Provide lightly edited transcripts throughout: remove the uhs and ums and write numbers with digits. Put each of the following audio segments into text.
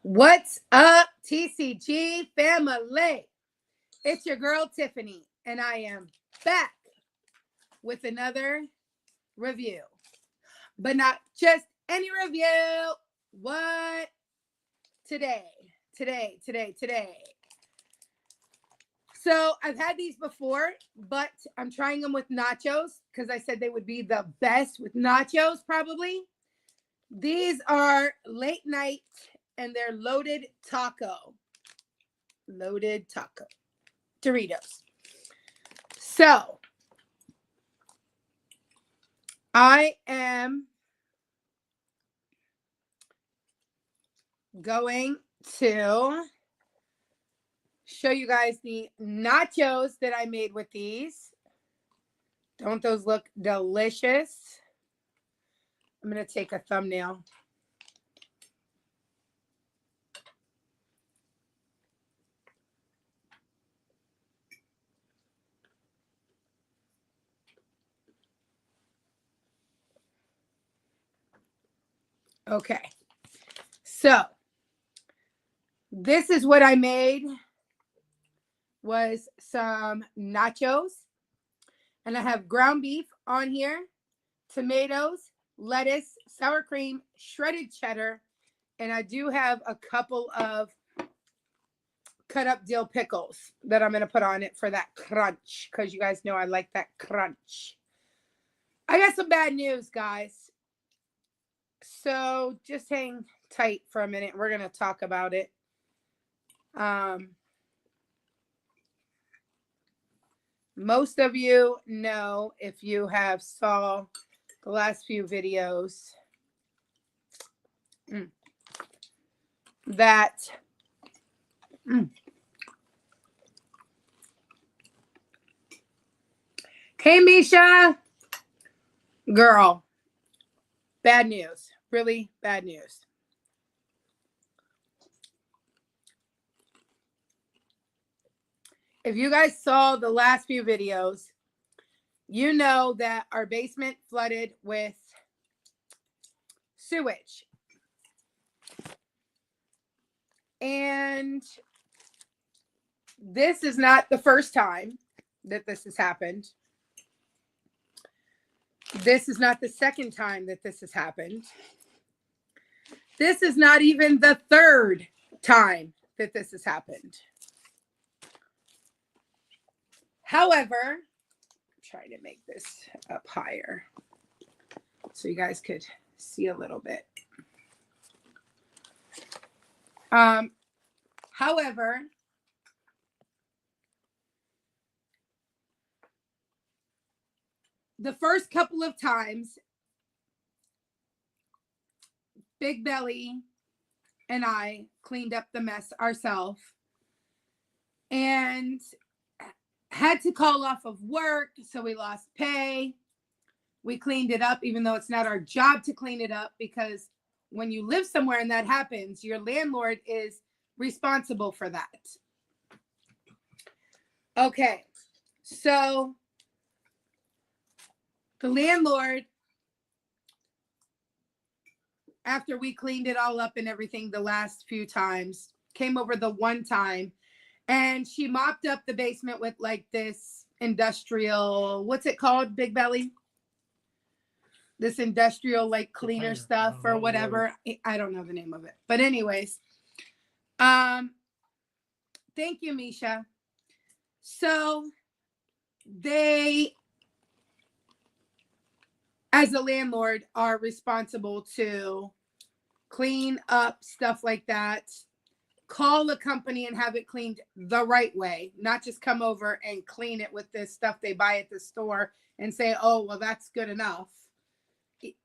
What's up, TCG family? It's your girl, Tiffany, and I am back with another review. But not just any review. What? Today. So I've had these before, but I'm trying them with nachos because I said they would be the best with nachos, probably. These are late night and they're loaded taco. Loaded taco. Doritos. So I am going to show you guys the nachos that I made with these. Don't those look delicious? I'm going to take a thumbnail. Okay. So this is what I made was some nachos. And I have ground beef on here, tomatoes, lettuce, sour cream, shredded cheddar, and I do have a couple of cut up dill pickles that I'm going to put on it for that crunch because you guys know I like that crunch. I got some bad news, guys. So just hang tight for a minute. We're going to talk about it. Most of you know, if you have saw the last few videos, that hey, Misha, girl, bad news, really bad news. If you guys saw the last few videos, you know that our basement flooded with sewage. And this is not the first time that this has happened. This is not the second time that this has happened. This is not even the third time that this has happened. However, I'm trying to make this up higher so you guys could see a little bit. However, the first couple of times, Big Belly and I cleaned up the mess ourselves and had to call off of work, so we lost pay. We cleaned it up, even though it's not our job to clean it up, because when you live somewhere and that happens, your landlord is responsible for that. Okay, so the landlord, after we cleaned it all up and everything the last few times, came over the one time and she mopped up the basement with like this industrial, what's it called, Big Belly? This industrial like cleaner stuff or whatever. I don't know the name of it. But anyways, thank you, Misha. So they, as a landlord, are responsible to clean up stuff like that. Call a company and have it cleaned the right way, not just come over and clean it with this stuff they buy at the store and say, oh, well, that's good enough.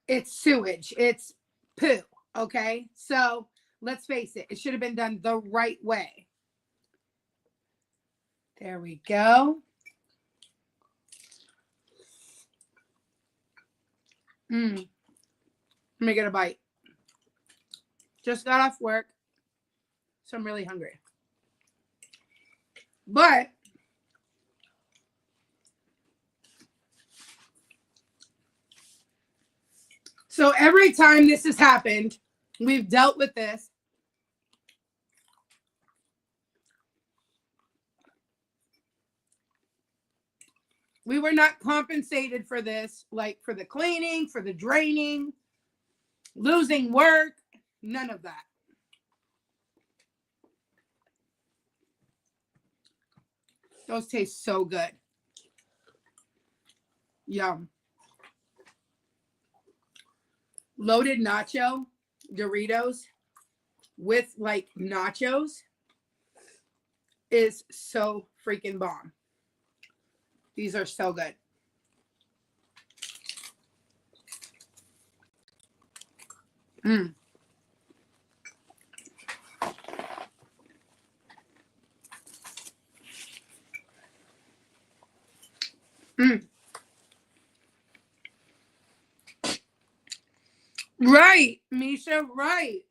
It's sewage. It's poo. Okay. So let's face it. It should have been done the right way. There we go. Let me get a bite. Just got off work, so I'm really hungry. But so every time this has happened, we've dealt with this. We were not compensated for this, like for the cleaning, for the draining, losing work, none of that. Those taste so good. Yum. Loaded nacho Doritos with like nachos is so freaking bomb. These are so good. Mm. Mm. Right, Misha, right.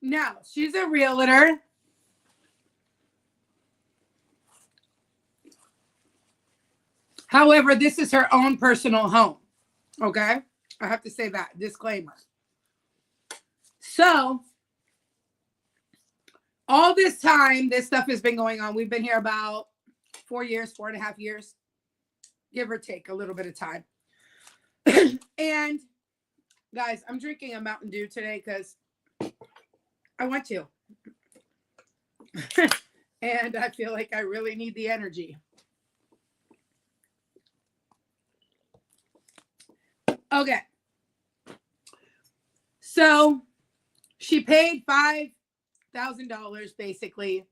Now, she's a realtor. However, this is her own personal home. Okay? I have to say that. Disclaimer. So, all this time, this stuff has been going on. We've been here about 4 years, 4.5 years, give or take a little bit of time. And guys, I'm drinking a Mountain Dew today because I want to. And I feel like I really need the energy. Okay. So she paid $5,000 basically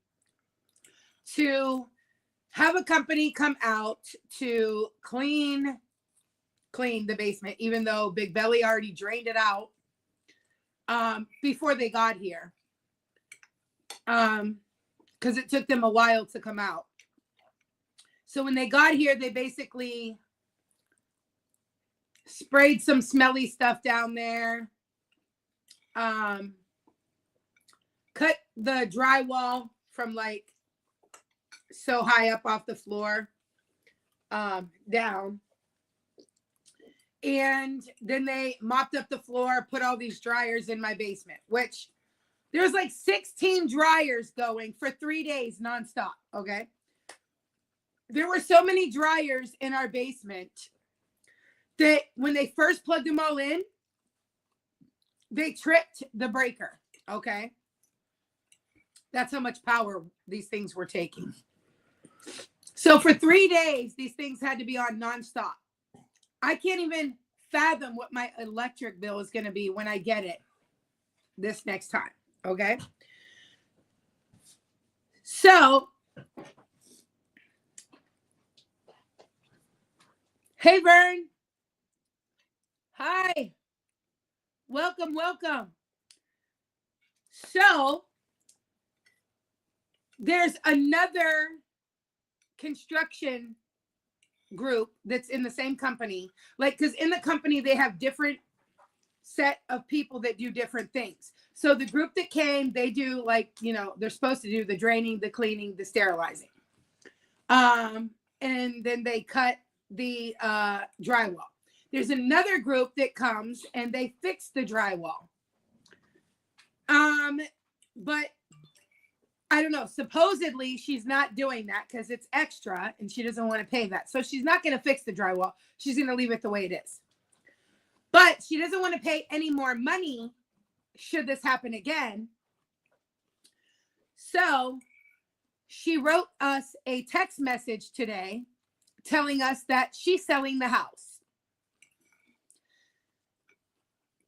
to have a company come out to clean the basement, even though Big Belly already drained it out before they got here. Because it took them a while to come out. So when they got here, they basically sprayed some smelly stuff down there. Cut the drywall from like so high up off the floor down. And then they mopped up the floor, put all these dryers in my basement, which there's like 16 dryers going for 3 days nonstop. Okay. There were so many dryers in our basement that when they first plugged them all in, they tripped the breaker. Okay. That's how much power these things were taking. So for 3 days, these things had to be on nonstop. I can't even fathom what my electric bill is going to be when I get it this next time. Okay. So, hey, Vern. Hi. Welcome, welcome. So, there's another construction group that's in the same company. Like, because in the company, they have different set of people that do different things. So the group that came, they do like, you know, they're supposed to do the draining, the cleaning, the sterilizing. And then they cut the drywall. There's another group that comes and they fix the drywall. But I don't know. Supposedly she's not doing that because it's extra and she doesn't want to pay that. So she's not going to fix the drywall. She's going to leave it the way it is. But she doesn't want to pay any more money should this happen again. So she wrote us a text message today telling us that she's selling the house.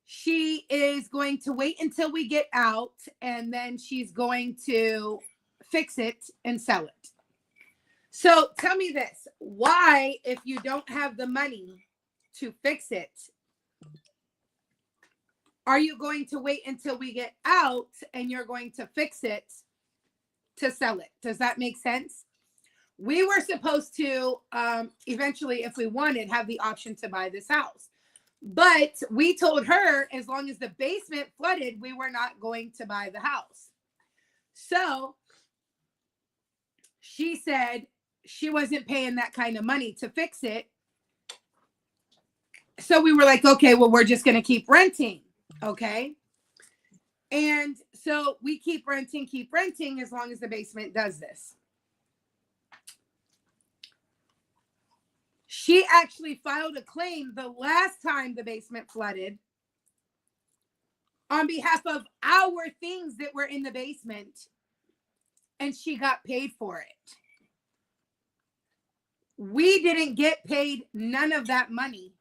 She is going to wait until we get out and then she's going to fix it and sell it. So tell me this, why, if you don't have the money to fix it, are you going to wait until we get out and you're going to fix it to sell it? Does that make sense? We were supposed to eventually, if we wanted, have the option to buy this house. But we told her as long as the basement flooded, we were not going to buy the house. So she said she wasn't paying that kind of money to fix it. So we were like, okay, well, we're just going to keep renting. Okay. And so we keep renting as long as the basement does this. She actually filed a claim the last time the basement flooded on behalf of our things that were in the basement, and she got paid for it. We didn't get paid none of that money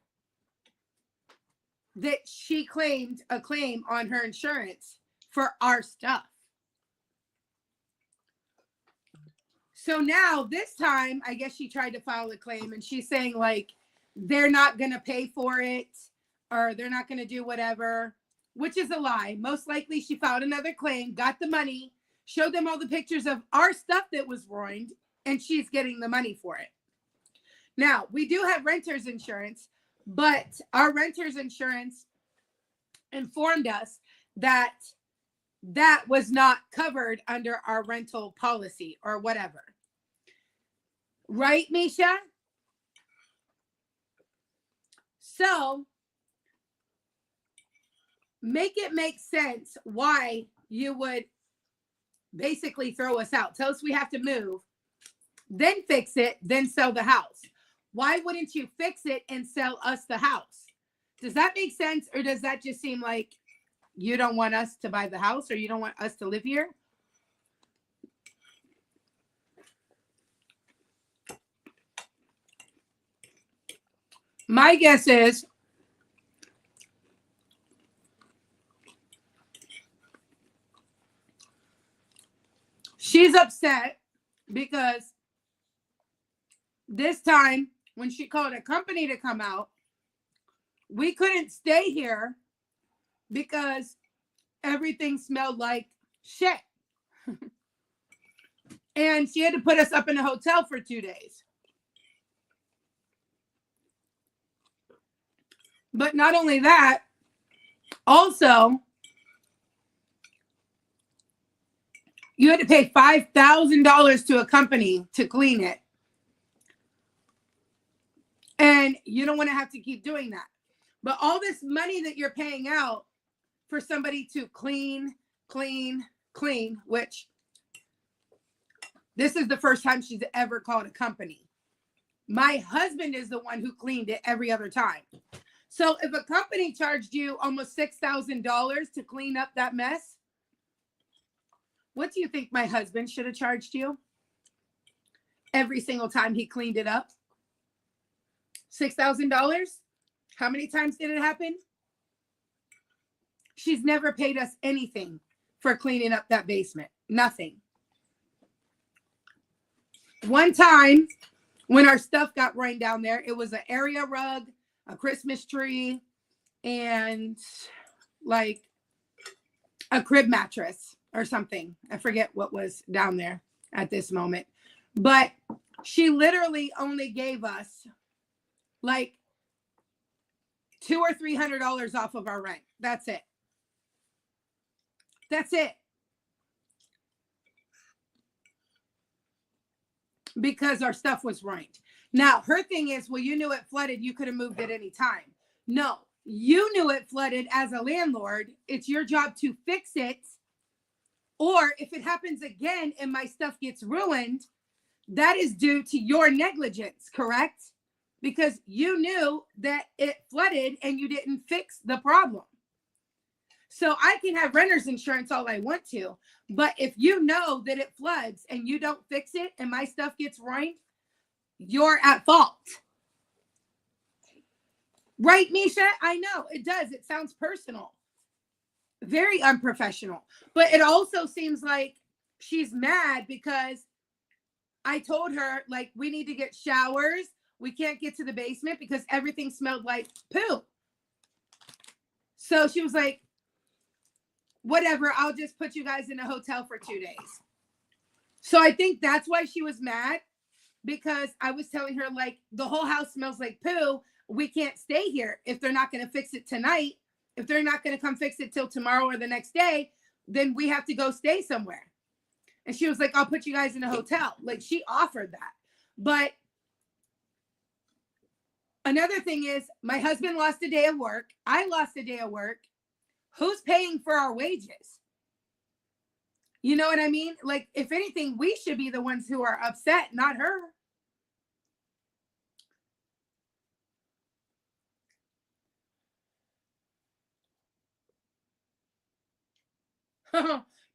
that she claimed a claim on her insurance for our stuff. So now this time, I guess she tried to file a claim, and she's saying like they're not going to pay for it or they're not going to do whatever, which is a lie. Most likely she filed another claim, got the money, showed them all the pictures of our stuff that was ruined, and she's getting the money for it. Now, we do have renter's insurance, but our renter's insurance informed us that that was not covered under our rental policy or whatever. Right, Misha? So, make it make sense why you would basically throw us out. Tell us we have to move, then fix it, then sell the house. Why wouldn't you fix it and sell us the house? Does that make sense? Or does that just seem like you don't want us to buy the house or you don't want us to live here? My guess is she's upset because this time when she called a company to come out, we couldn't stay here because everything smelled like shit. And she had to put us up in a hotel for 2 days. But not only that, also, you had to pay $5,000 to a company to clean it. And you don't want to have to keep doing that. But all this money that you're paying out for somebody to clean, which this is the first time she's ever called a company. My husband is the one who cleaned it every other time. So if a company charged you almost $6,000 to clean up that mess, what do you think my husband should have charged you every single time he cleaned it up? $6,000? How many times did it happen? She's never paid us anything for cleaning up that basement. Nothing. One time when our stuff got rained down there, it was an area rug, a Christmas tree, and like a crib mattress or something. I forget what was down there at this moment. But she literally only gave us like $200 or $300 off of our rent. That's it. That's it. Because our stuff was ruined. Now, her thing is, well, you knew it flooded. You could have moved at any time. No, you knew it flooded as a landlord. It's your job to fix it. Or if it happens again and my stuff gets ruined, that is due to your negligence, correct? Because you knew that it flooded and you didn't fix the problem. So I can have renter's insurance all I want to, but if you know that it floods and you don't fix it and my stuff gets ruined, you're at fault. Right, Misha? I know it does. It sounds personal. Very unprofessional. But it also seems like she's mad because I told her, like, we need to get showers. We can't get to the basement because everything smelled like poo. So she was like, whatever, I'll just put you guys in a hotel for 2 days. So I think that's why she was mad, because I was telling her, like, the whole house smells like poo. We can't stay here if they're not going to fix it tonight. If they're not going to come fix it till tomorrow or the next day, then we have to go stay somewhere. And she was like, I'll put you guys in a hotel. Like, she offered that. But another thing is, my husband lost a day of work. I lost a day of work. who's paying for our wages? You know what I mean? Like, if anything, we should be the ones who are upset, not her.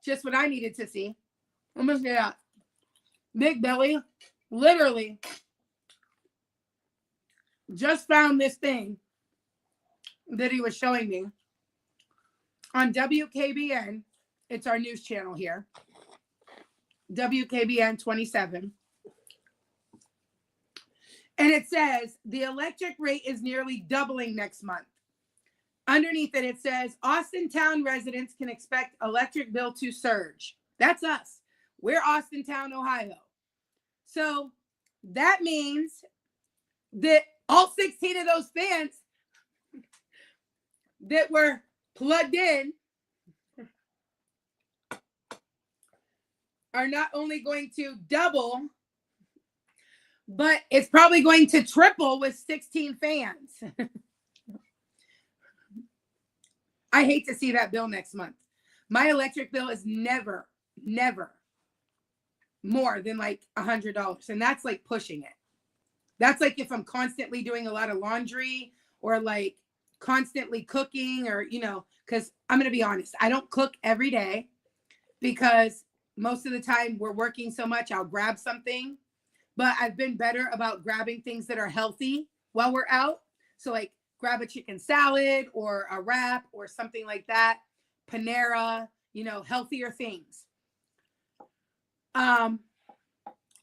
Just what I needed to see. Let me see that. Big Belly literally just found this thing that he was showing me on WKBN. It's our news channel here. WKBN 27. And it says the electric rate is nearly doubling next month. Underneath it, it says Austintown residents can expect electric bill to surge. That's us. We're Austintown, Ohio. So that means that all 16 of those fans that were plugged in are not only going to double, but it's probably going to triple with 16 fans. I hate to see that bill next month. My electric bill is never more than like $100. And that's like pushing it. That's like if I'm constantly doing a lot of laundry or like constantly cooking or, you know, because I'm going to be honest, I don't cook every day because most of the time we're working so much, I'll grab something. But I've been better about grabbing things that are healthy while we're out. So like grab a chicken salad or a wrap or something like that. Panera, you know, healthier things.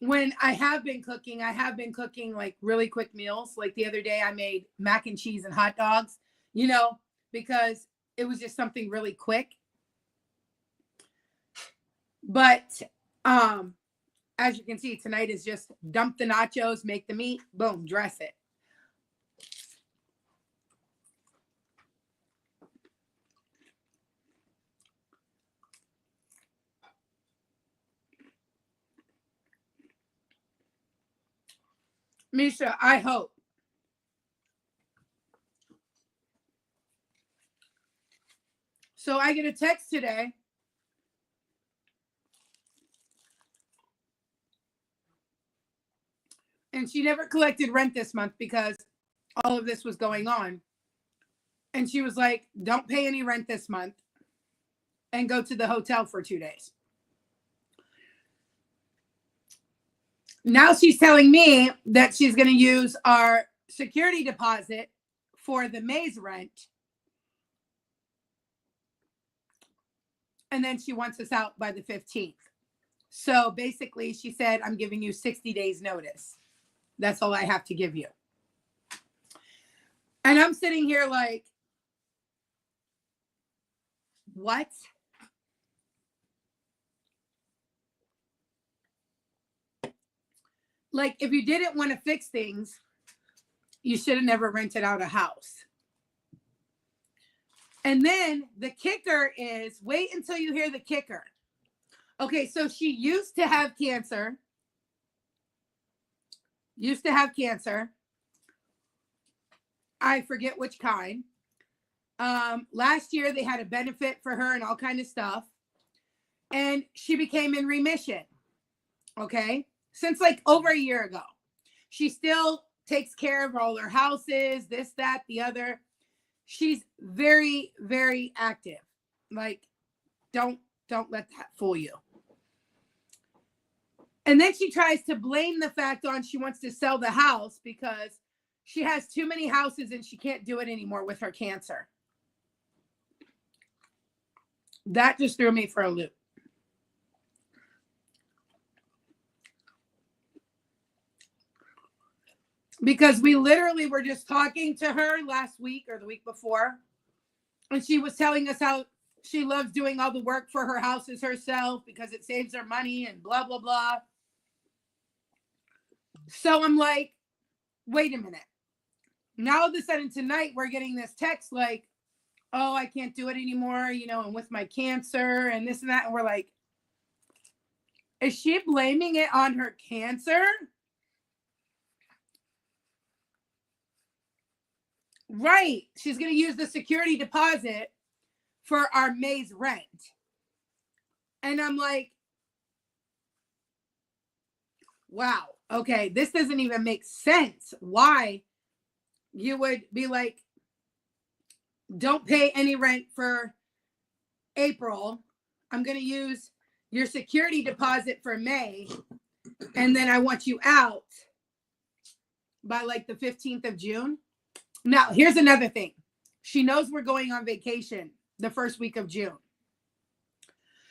When I have been cooking like really quick meals. Like the other day I made mac and cheese and hot dogs, you know, because it was just something really quick. But as you can see, tonight is just dump the nachos, make the meat, boom, dress it. Misha, I hope. So I get a text today. And she never collected rent this month because all of this was going on. And she was like, don't pay any rent this month and go to the hotel for 2 days. Now she's telling me that she's going to use our security deposit for the May's rent. And then she wants us out by the 15th. So basically she said, I'm giving you 60 days notice. That's all I have to give you. And I'm sitting here like, what? Like, if you didn't want to fix things, you should have never rented out a house. And then the kicker is, wait until you hear the kicker. Okay, so she used to have cancer. I forget which kind. Last year they had a benefit for her and all kind of stuff. And she became in remission. Okay. Since like over a year ago. She still takes care of all her houses, this, that, the other. She's very, very active. Like, don't let that fool you. And then she tries to blame the fact on she wants to sell the house because she has too many houses and she can't do it anymore with her cancer. That just threw me for a loop. Because we literally were just talking to her last week or the week before. And she was telling us how she loves doing all the work for her houses herself because it saves her money and blah, blah, blah. So I'm like, wait a minute. Now all of a sudden tonight we're getting this text like, oh, I can't do it anymore, you know, and with my cancer and this and that. And we're like, is she blaming it on her cancer? Right. She's going to use the security deposit for our May's rent. And I'm like, wow, okay, this doesn't even make sense. Why you would be like, don't pay any rent for April. I'm going to use your security deposit for May. And then I want you out by like the 15th of June. Now, here's another thing. She knows we're going on vacation the first week of June.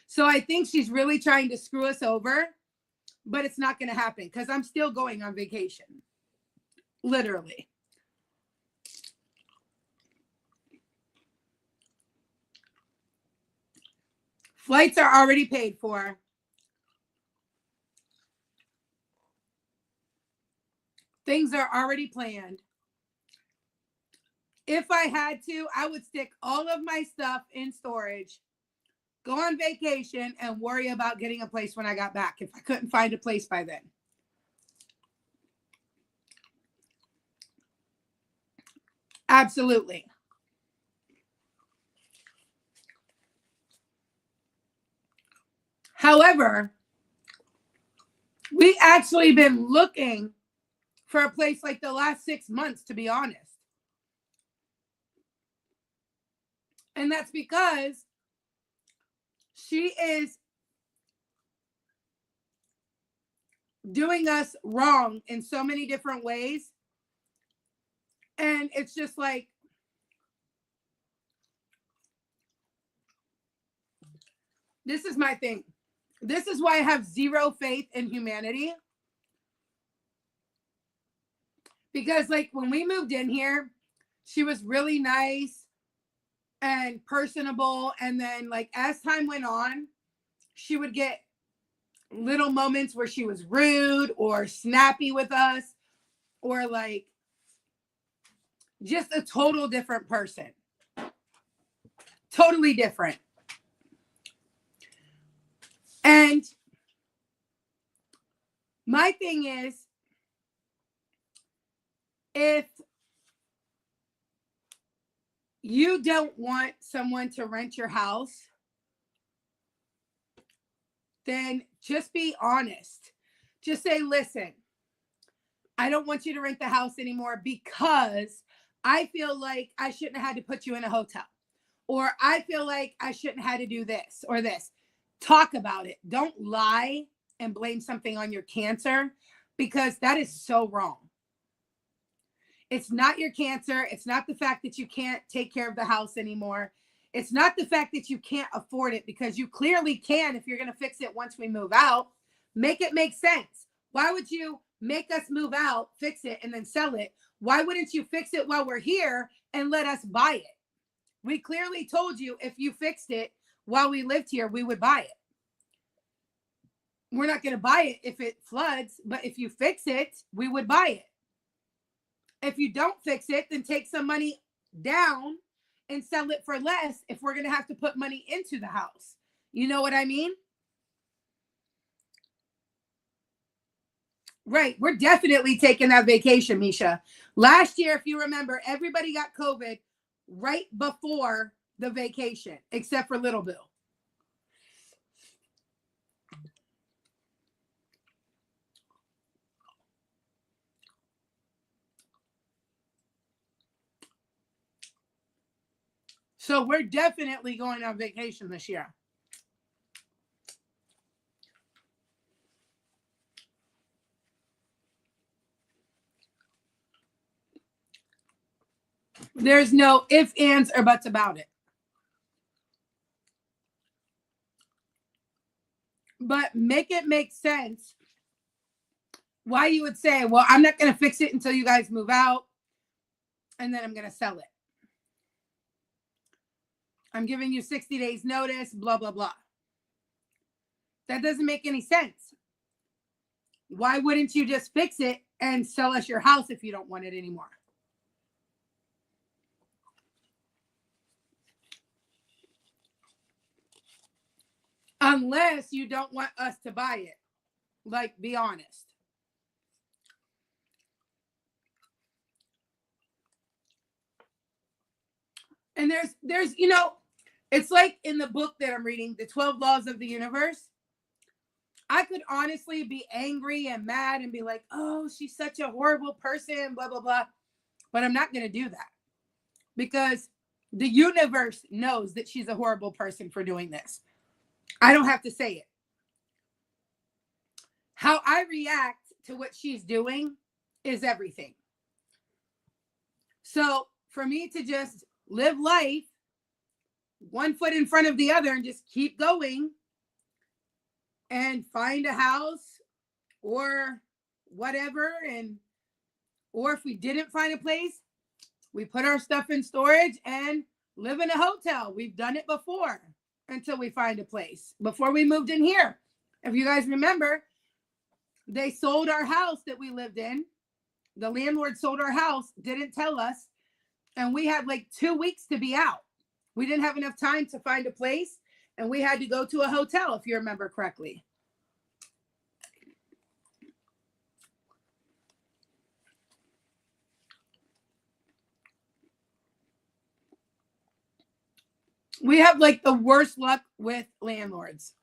So I think she's really trying to screw us over, but it's not going to happen because I'm still going on vacation. Literally. Flights are already paid for. Things are already planned. If I had to, I would stick all of my stuff in storage, go on vacation, and worry about getting a place when I got back if I couldn't find a place by then. Absolutely. However, we actually been looking for a place like the last 6 months, to be honest. And that's because she is doing us wrong in so many different ways. And it's just like, this is my thing. This is why I have zero faith in humanity. Because like when we moved in here, she was really nice and personable. And then like as time went on, she would get little moments where she was rude or snappy with us or like just a total different person. Totally different. And my thing is, if you don't want someone to rent your house, then just be honest. Just say, listen, I don't want you to rent the house anymore because I feel like I shouldn't have had to put you in a hotel. Or I feel like I shouldn't have had to do this or this. Talk about it. Don't lie and blame something on your cancer because that is so wrong. It's not your cancer. It's not the fact that you can't take care of the house anymore. It's not the fact that you can't afford it because you clearly can if you're going to fix it once we move out. Make it make sense. Why would you make us move out, fix it, and then sell it? Why wouldn't you fix it while we're here and let us buy it? We clearly told you if you fixed it while we lived here, we would buy it. We're not going to buy it if it floods, but if you fix it, we would buy it. If you don't fix it, then take some money down and sell it for less if we're going to have to put money into the house. You know what I mean? Right. We're definitely taking that vacation, Misha. Last year, if you remember, everybody got COVID right before the vacation, except for Little Bill. So we're definitely going on vacation this year. There's no ifs, ands, or buts about it. But make it make sense why you would say, well, I'm not going to fix it until you guys move out, and then I'm going to sell it. I'm giving you 60 days notice, blah, blah, blah. That doesn't make any sense. Why wouldn't you just fix it and sell us your house if you don't want it anymore? Unless you don't want us to buy it. Like, be honest. And there's, It's like in the book that I'm reading, The 12 Laws of the Universe. I could honestly be angry and mad and be like, oh, she's such a horrible person, blah, blah, blah. But I'm not going to do that because the universe knows that she's a horrible person for doing this. I don't have to say it. How I react to what she's doing is everything. So for me to just live life one foot in front of the other and just keep going and find a house or whatever, or if we didn't find a place, we put our stuff in storage and live in a hotel. We've done it before until we find a place. Before we moved in here, if you guys remember, they sold our house that we lived in. The landlord sold our house, didn't tell us, and we had like 2 weeks to be out. We didn't have enough time to find a place, and we had to go to a hotel, if you remember correctly. We have like the worst luck with landlords,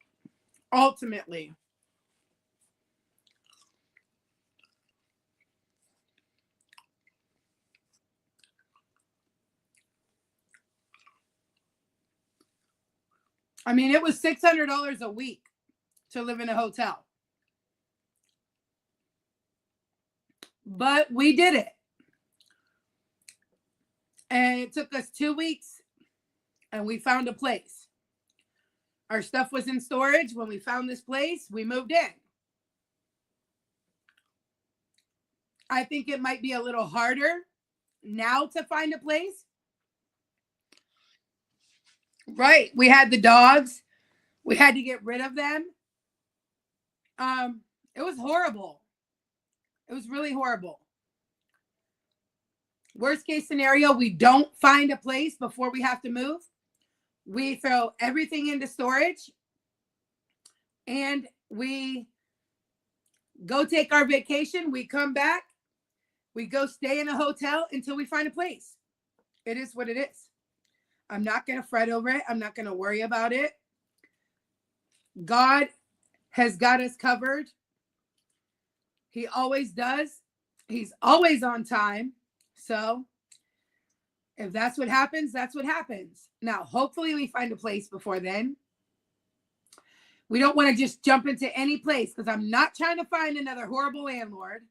ultimately. I mean, it was $600 a week to live in a hotel. But we did it. And it took us 2 weeks and we found a place. Our stuff was in storage. When we found this place, we moved in. I think it might be a little harder now to find a place. Right. We had the dogs. We had to get rid of them. It was horrible. It was really horrible. Worst case scenario, we don't find a place before we have to move. We throw everything into storage and we go take our vacation. We come back. We go stay in a hotel until we find a place. It is what it is. I'm not going to fret over it. I'm not going to worry about it. God has got us covered. He always does. He's always on time. So if that's what happens, that's what happens. Now, hopefully we find a place before then. We don't want to just jump into any place because I'm not trying to find another horrible landlord.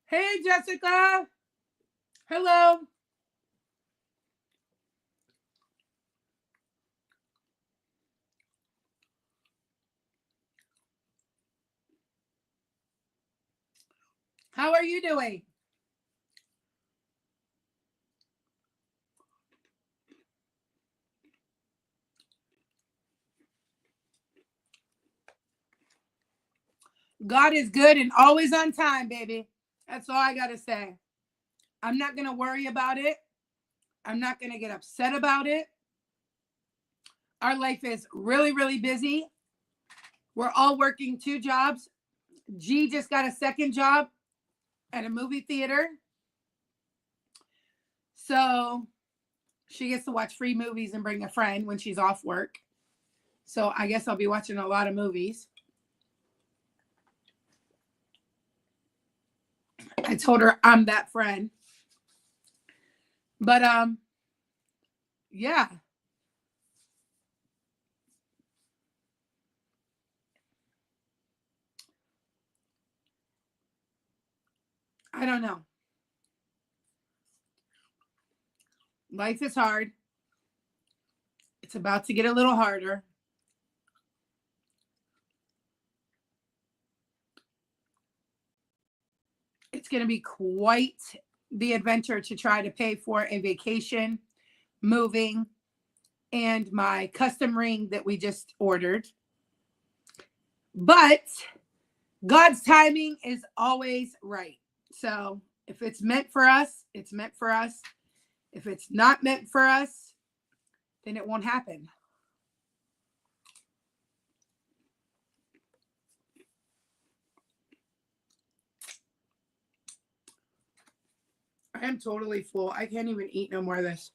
Hey, Jessica. Hello. How are you doing? God is good and always on time, baby. That's all I got to say. I'm not going to worry about it. I'm not going to get upset about it. Our life is really, really busy. We're all working 2 jobs. G just got a second job at a movie theater. So she gets to watch free movies and bring a friend when she's off work. So I guess I'll be watching a lot of movies. I told her I'm that friend. But yeah. I don't know. Life is hard. It's about to get a little harder. It's going to be quite the adventure to try to pay for a vacation, moving, and my custom ring that we just ordered. But God's timing is always right. So If it's meant for us, it's meant for us. If it's not meant for us, then it won't happen. I am totally full. I can't even eat no more of this.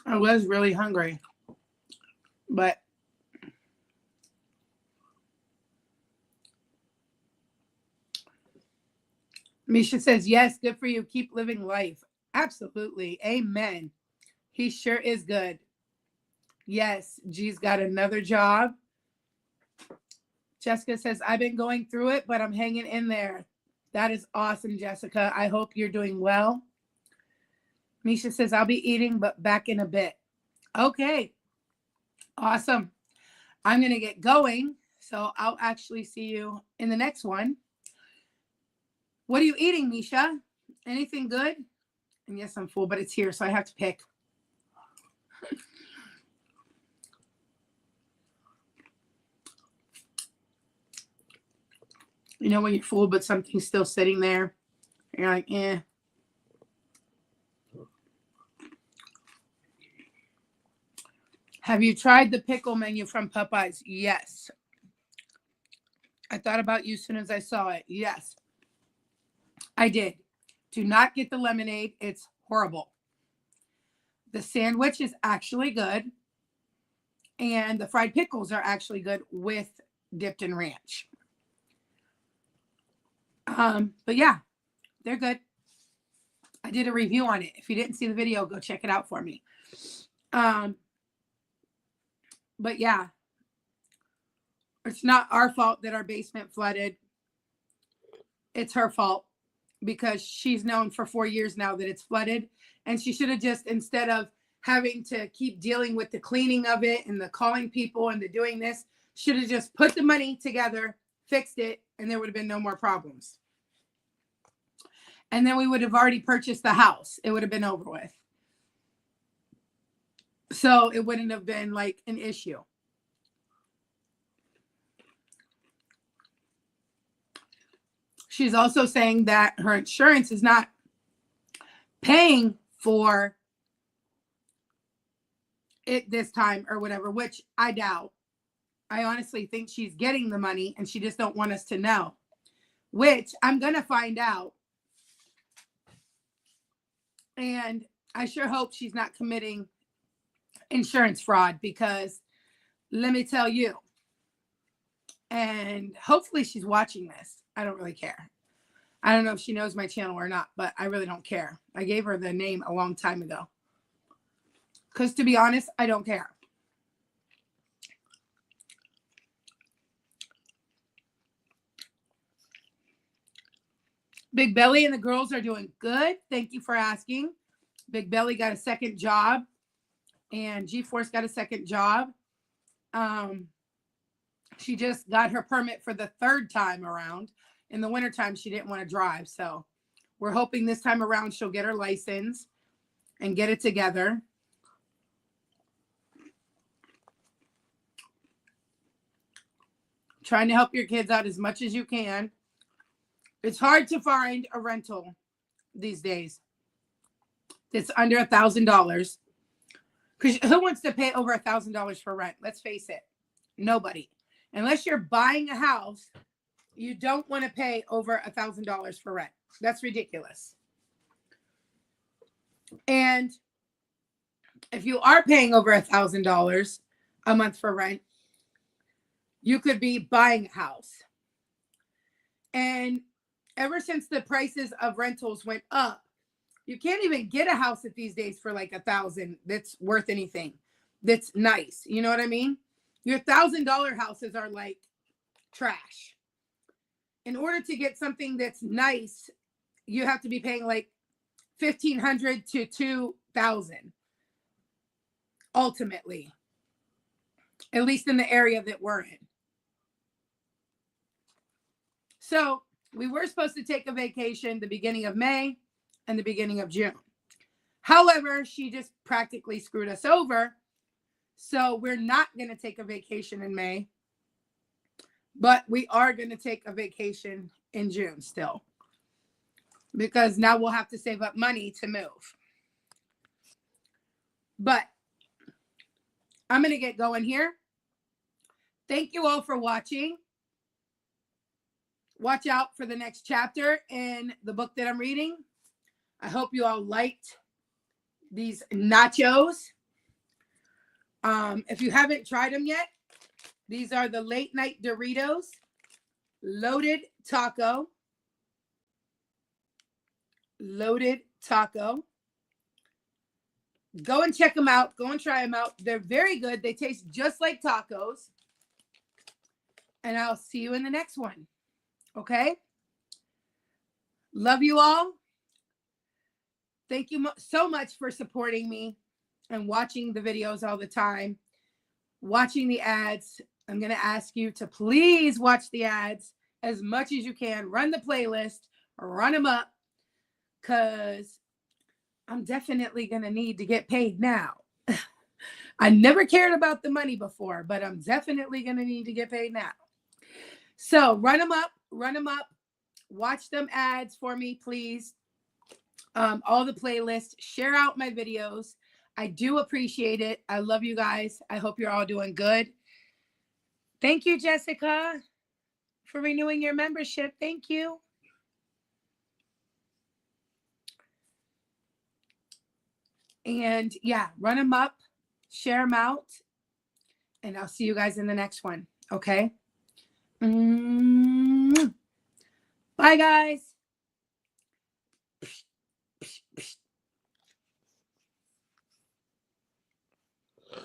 I was really hungry, but Misha says, yes, good for you. Keep living life. Absolutely. Amen. He sure is good. Yes, G's got another job. Jessica says, I've been going through it, but I'm hanging in there. That is awesome, Jessica. I hope you're doing well. Misha says, I'll be eating, but back in a bit. Okay. Awesome. I'm going to get going. So I'll actually see you in the next one. What are you eating, Misha? Anything good? And yes, I'm full, but it's here, so I have to pick. You know when you're full, but something's still sitting there. You're like, eh. Have you tried the pickle menu from Popeyes? Yes. I thought about you as soon as I saw it. Yes. I did. Do not get the lemonade. It's horrible. The sandwich is actually good. And the fried pickles are actually good with dipped in ranch. But yeah, they're good. I did a review on it. If you didn't see the video, go check it out for me. But yeah, it's not our fault that our basement flooded. It's her fault because she's known for 4 years now that it's flooded. And she should have just, instead of having to keep dealing with the cleaning of it and the calling people and the doing this, should have just put the money together, fixed it, and there would have been no more problems. And then we would have already purchased the house. It would have been over with. So it wouldn't have been like an issue. She's also saying that her insurance is not paying for it this time or whatever, which I doubt. I honestly think she's getting the money and she just don't want us to know, which I'm going to find out. And I sure hope she's not committing insurance fraud because let me tell you, and hopefully she's watching this. I don't really care. I don't know if she knows my channel or not, but I really don't care. I gave her the name a long time ago. Because to be honest, I don't care. Big Belly and the girls are doing good. Thank you for asking. Big Belly got a second job. And G-Force got a second job. She just got her permit for the third time around. In the wintertime, she didn't want to drive. So we're hoping this time around she'll get her license and get it together. Trying to help your kids out as much as you can. It's hard to find a rental these days that's under $1,000. Because who wants to pay over $1,000 for rent? Let's face it. Nobody. Unless you're buying a house, you don't want to pay over $1,000 for rent. That's ridiculous. And if you are paying over $1,000 a month for rent, you could be buying a house. And ever since the prices of rentals went up, you can't even get a house at these days for like $1,000 that's worth anything, that's nice. You know what I mean? Your $1,000 houses are like trash. In order to get something that's nice, you have to be paying like $1,500 to $2,000 ultimately, at least in the area that we're in. So we were supposed to take a vacation the beginning of May and the beginning of June. However, she just practically screwed us over So we're not going to take a vacation in May, but we are going to take a vacation in June still, because now we'll have to save up money to move. But I'm going to get going here. Thank you all for watching. Watch out for the next chapter in the book that I'm reading. I hope you all liked these nachos. If you haven't tried them yet, these are the late night Doritos loaded taco. Loaded taco. Go and check them out. Go and try them out. They're very good. They taste just like tacos. And I'll see you in the next one. Okay? Love you all. Thank you so much for supporting me and watching the videos all the time. Watching the ads. I'm going to ask you to please watch the ads as much as you can. Run the playlist. Run them up. Because I'm definitely going to need to get paid now. I never cared about the money before, but I'm definitely going to need to get paid now. So run them up. Run them up. Watch them ads for me, please. All the playlists. Share out my videos. I do appreciate it. I love you guys. I hope you're all doing good. Thank you, Jessica, for renewing your membership. Thank you. And yeah, run them up, share them out, and I'll see you guys in the next one. Okay? Bye, guys.